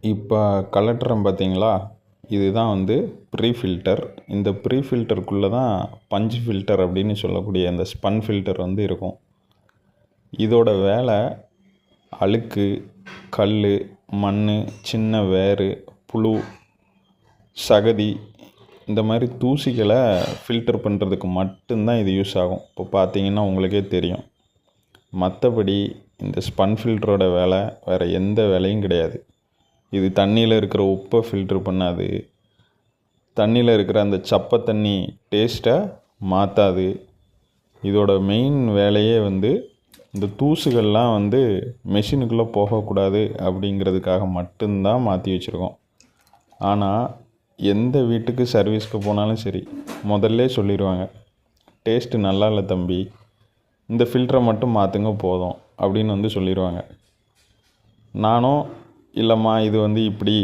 இப்போ கலட்டுறோம் பார்த்தீங்களா, இதுதான் வந்து ப்ரீ ஃபில்டர். இந்த ப்ரீ ஃபில்டருக்குள்ளே தான் பஞ்ச் ஃபில்டர் அப்படின்னு சொல்லக்கூடிய அந்த ஸ்பன் ஃபில்டர் வந்து இருக்கும். இதோட வேலை அழுக்கு, கல், மண், சின்ன வேர், புழு, சகதி இந்த மாதிரி தூசிகளை ஃபில்டர் பண்ணுறதுக்கு மட்டும்தான் இது யூஸ் ஆகும். இப்போ பார்த்தீங்கன்னா உங்களுக்கே தெரியும். மற்றபடி இந்த ஸ்பன் ஃபில்டரோட வேலை வேறு எந்த வேலையும் கிடையாது. இது தண்ணியில் இருக்கிற உப்பை ஃபில்ட்ரு பண்ணாது, தண்ணியில் இருக்கிற அந்த சப்பை தண்ணி டேஸ்ட்டை மாற்றாது. இதோட மெயின் வேலையே வந்து இந்த தூசுகள்லாம் வந்து மெஷினுக்குள்ளே போகக்கூடாது அப்படிங்கிறதுக்காக மட்டும்தான் மாற்றி வச்சுருக்கோம். ஆனால் எந்த வீட்டுக்கு சர்வீஸ்க்கு போனாலும் சரி, முதல்ல சொல்லிடுவாங்க, டேஸ்ட்டு நல்லா இல்லை தம்பி, இந்த ஃபில்டரை மட்டும் மாற்றுங்க போதும் அப்படின்னு வந்து சொல்லிடுவாங்க. நானும் இல்லைம்மா இது வந்து இப்படி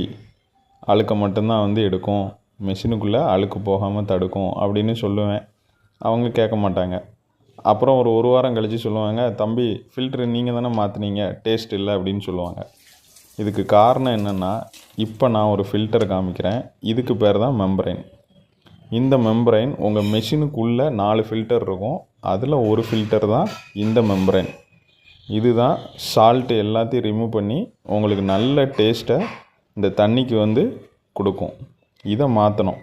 அழுக்கை மட்டும்தான் வந்து எடுக்கும், மெஷினுக்குள்ளே அழுக்கு போகாமல் தடுக்கும் அப்படின்னு சொல்லுவேன். அவங்க கேட்க மாட்டாங்க. அப்புறம் ஒரு வாரம் கழித்து சொல்லுவாங்க, தம்பி ஃபில்ட்ரு நீங்கள் தானே மாற்றினீங்க, டேஸ்ட் இல்லை அப்படின்னு சொல்லுவாங்க. இதுக்கு காரணம் என்னென்னா, இப்போ நான் ஒரு ஃபில்டர் காமிக்கிறேன். இதுக்கு பேர் தான் மெம்பரைன். இந்த மெம்பரைன் உங்கள் மெஷினுக்குள்ளே 4 ஃபில்டர் இருக்கும், அதில் ஒரு ஃபில்டர் தான் இந்த மெம்பரைன். இதுதான் சால்ட்டு எல்லாத்தையும் ரிமூவ் பண்ணி உங்களுக்கு நல்ல டேஸ்ட்டை இந்த தண்ணிக்கு வந்து கொடுக்கும். இதை மாற்றணும்.